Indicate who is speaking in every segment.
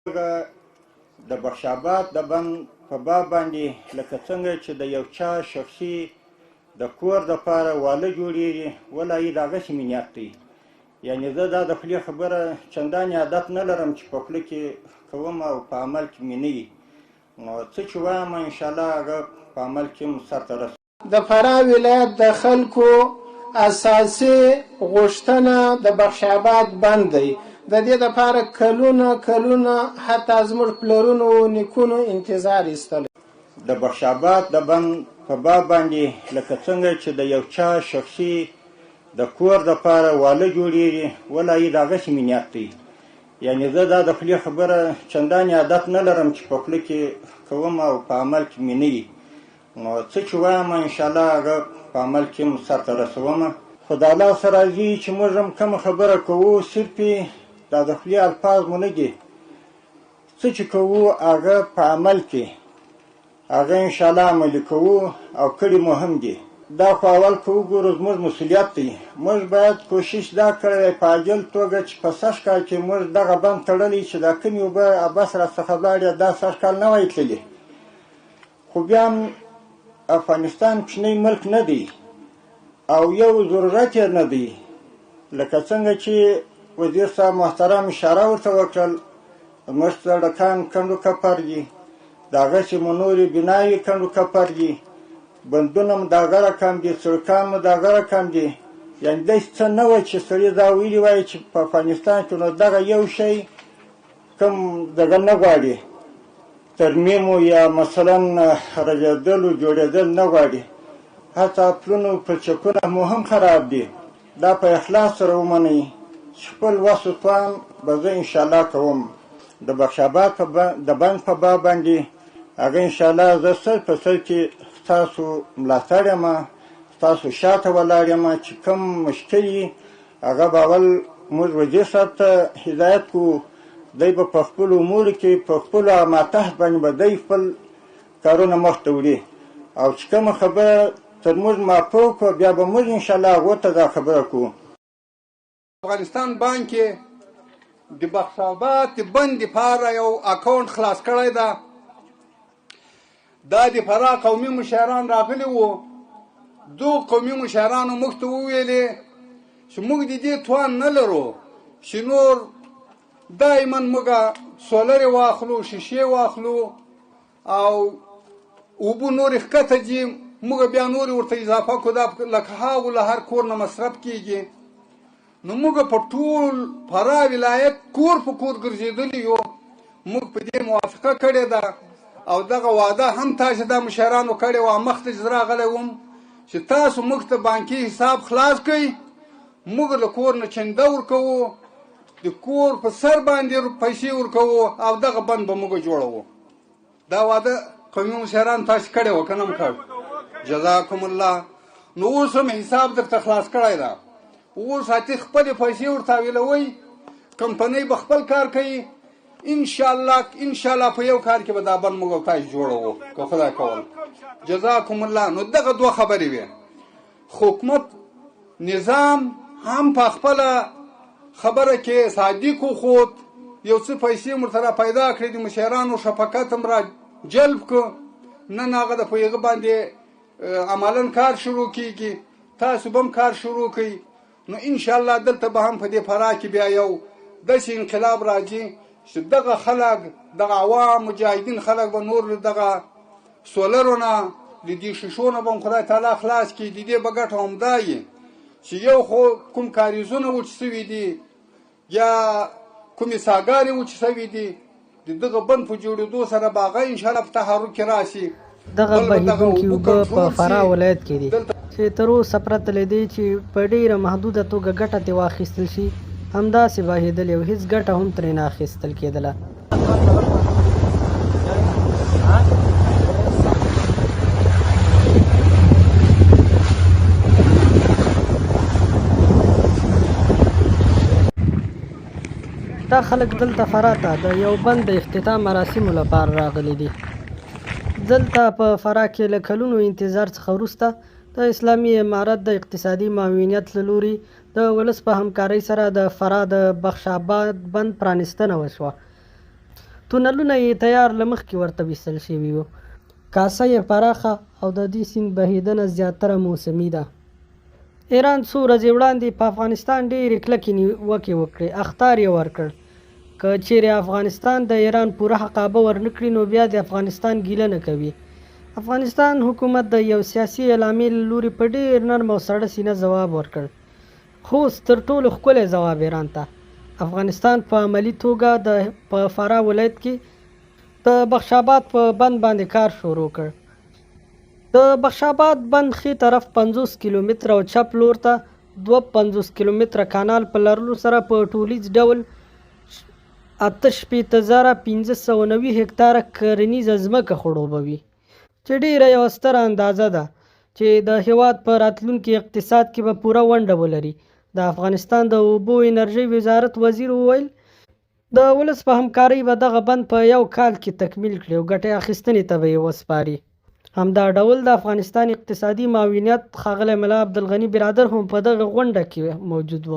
Speaker 1: د بخش اباد د بند په باب باندې لکه څنګه چې د یو چا شخصي د کور دپاره واله جوړېږي ولایي د هغسې مې نیت دی. یعنې زه دا د خولې خبره چندانې عادت نه لرم چې په خوله کې کوم او په عمل کې مې نه وي، نو څه چې وایم انشاءالله هغه په عمل کې هم سرته رسوم.
Speaker 2: د فراه ولایت د خلکو اساسي غوښتنه د بخش اباد بند دی. د دې دپاره کلونه حتی زموږ پلرونو و نیکونو انتظار ایستلی.
Speaker 1: د بخش اباد د بند په باب باندې لکه څنګه چې د یو چا شخصي د کور دپاره واله جوړېږي ولایي د هغسې مې نیت دی. یعنې زه دا د خولې خبره چندانې عادت نه لرم چې په خوله کې کوم او په عمل کې مې نه وي، نو څه چې وایم انشاءالله هغه په عمل کې هم سرته رسوم. خو د الله سره راځي چې موږ هم کومه خبره کوو صرف دا د خولې الفاظ مو نه دي، څه چې کوو هغه په عمل کې هغه انشاءالله عملي کوو او کړي مو هم دي. دا خو اول که وګورو زموږ مسؤلیت دی. موږ باید کوشش دا کړی وی په عاجل توګه چې په سږ کال کې موږ دغه بند تړلی چې دا کومې اوبه عباس راڅخه لاړې دا سږ کال نه وای تللي. خو بیا هم افغانستان کوچنی ملک نه دی او یو ضرورت یې نه دی، لکه څنګه چې وزیر صاحب محترم اشاره ورته وکړل زموږ سړکان کنډو کپر دي، د هغسې مو نورې بناوې کنډو کپر دي، بندونه هم د هغه رقم دي، سړکان مو د هغه رقم دي. یعنې داسې څه نه وه چې سړي دا ویلي وای چې په افغانستان کې نو دغه یو شی کوم دغه نه غواړي ترمیمو یا مثلا رغېدلو جوړېدل نه غواړي، حتی پلونو پلچکونه مو هم خراب دي. دا په اخلاص سره ومنئ چې خپل وس و توان به زه انشاءالله کوم. د بخش اباد د بند په باب باندې هغه انشاءالله زه سر په سر کې ستاسو ملاتړ یم، ستاسو شاته ولاړ یم. چې کوم مشکل وي هغه به اول موږ وزیر صاحب ته هدایت کړو، دی به په خپلو امورو کې په خپلو ماتحت باندې به دی خپل کارونه مخته وړي، او چې کومه خبره تر موږ مافوق کړو بیا به موږ انشاءالله هغو ته دا خبره کړو.
Speaker 3: افغانستان بانک کې د بخش اباد د بند دپاره یو اکاونټ خلاص کړی ده. دا د فراه قومي مشران راغلي وو، دو قومي مشرانو موږ ته وویلې چې موږ د دې توان نه لرو چې نور دایما موږ سولرې واخلو، شیشې واخلو او اوبه نورې ښکته دي، موږ بیا نورې ورته اضافه کړو، دا لکه هغو له هر کور نه مصرف کېږي. نو موږ په ټول فراه ولایت کور په کور ګرځېدلي یو، موږ په دې موافقه کړې ده او دغه واده هم تاسو د مشرانو کړې وه. مخته چې زه راغلی وم چې تاسو موږ ته بانکي حساب خلاص کړئ، موږ له کور نه چنده ورکوو، د کور په سر باندې پیسې ورکوو او دغه بند به موږ جوړوو. دا واده قومي مشران تاسو کړی وه که نه م کړ؟ جزاکم الله. نو اوس هم حساب درته خلاص کړی ده، اوس اتې خپلې پیسې ورته ویلوئ، کمپنۍ به خپل کار کوي. انشاءالله په یو کار کې به دا بند موږ او تاسو جوړوو که خدای کول. جزاکم الله. نو دغه دوه خبرې وې. حکومت نظام هم په خپله خبره کې صادق وخوت، یو څه پیسې ورته را پیدا کړې، د مشرانو شفقت هم را جلب کړ، نن هغه د په هغه باندې عملا کار شروع کېږي، تاسو به هم کار شروع کړئ. نو انشاءالله دلته به هم په دې فراه کې بیا یو داسې انقلاب راځي چې دغه خلک دغه عوام مجاهدین خلک به نور دغه سولرو نه د دې شیشو نه به هم خدای تعالی خلاص کړي. د دې به ګټه همدا وي چې یو خو کوم کاریزونه وچ سوي دي یا کومې ساګانې وچ سوي دي، د دغه بند په جوړېدو سره به هغه انشاءالله په تحرک کې راشي.
Speaker 4: دغه بهیدونکي اوبه په فراه ولایت کې دي چې تر اوسه پرته له دې چې په ډېره محدوده توګه ګټه ترې واخیستل شي، همداسې بهېدلې او هېڅ ګټه هم ترې نه اخیستل کېدله. دا خلک دلته فراه ته د یو بند د اختتام مراسمو لپاره راغلي دي. دلته په فراه کې له کلونو انتظار څخه وروسته د اسلامي امارت د اقتصادي معاونیت له لوري د ولس په همکارۍ سره د فراه د بخش اباد بند پرانیستنه وشوه. تونلونه یې تیار له مخکې ورته ویستل شوي وو. کاسه یې پراخه او د دې سیند بهیدنه زیاتره موسمي ده. ایران څو ورځې وړاندې په افغانستان ډېرې کلکې نیوکې وکړې، اخطار یې ورکړ. که چیرې افغانستان د ایران پوره حقابه ورنکړي نو بیا د افغانستان ګیله نه کوي. افغانستان حکومت د یو سیاسي اعلامیې له لوري په ډېر نرم او سړه سینه ځواب ورکړ. خو تر ټولو ښکلی ځواب ایران ته افغانستان په عملي توګه په فراه ولایت کې د بخش آباد په بند باندې کار شروع کړ. د بخش آباد بند ښي طرف 50 کیلومتره او چپ لور ته 52 کیلومتره کانال په لرلو سره په ټولیز ډول 68,590 هکتاره کرنیزه ځمکه خړوبوي، چې ډیره یوه ستره اندازه ده چې د هیواد په راتلونکي اقتصاد کې به پوره ونډه ولري. د افغانستان د اوبو انرژۍ وزارت وزیر وویل د ولس په همکارۍ به دغه بند په 1 کال کې تکمیل کړي او ګټې اخیستنې ته به یې وسپاري. همدا ډول د افغانستان اقتصادي معاونیت ښاغلی ملا عبدالغني برادر هم په دغه غونډه کې موجود و.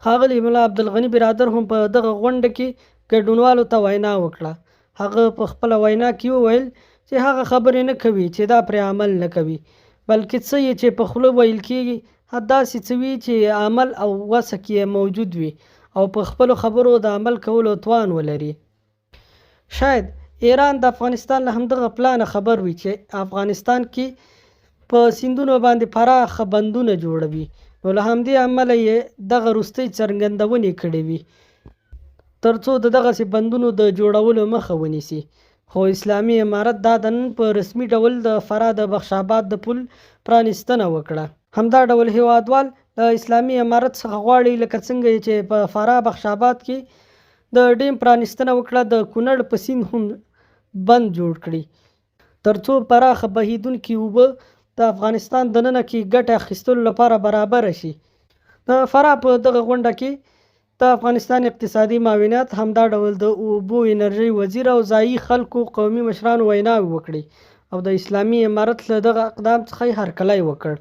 Speaker 4: ښاغلی ملا عبدالغني برادر هم په دغه غونډه کې ګډونوالو ته وینا وکړه. هغه په خپله وینا کې وویل چې هغه خبرې نه کوي چې دا پرې عمل نه کوي، بلکې څه یې چې په خوله ویل کېږي داسې څه وي چې عمل او وسه کې موجود وي او په خپلو خبرو د عمل کولو توان ولري. شاید ایران د افغانستان له همدغه پلانه خبر وي چې افغانستان کې په سیندونو باندې پراخه بندونه جوړوي، نو له همدې امله یې دغه وروستۍ څرګندونې کړې وي تر څو د دغسې بندونو د جوړولو مخه ونیسي. خو اسلامي امارت دا د نن په رسمي ډول د فراه د بخش آباد د پل پرانیستنه وکړه. همدا ډول هیوادوال د اسلامي امارت څخه غواړي لکه څنګه چې په فراه بخش آباد کې د ډیم پرانیستنه وکړه د کونړ په سیند هم بند جوړ کړي تر څو پراخه بهیدونکي اوبه د افغانستان دننه کې ګټه اخیستلو لپاره برابره شي. د فراه په دغه غونډه کې د افغانستان اقتصادي معاونیت، همدا ډول د اوبو انرژۍ وزیر او ځایي خلکو قومي مشرانو ویناوې وکړې او د اسلامي امارت له دغه اقدام څخه یې هرکلی وکړ.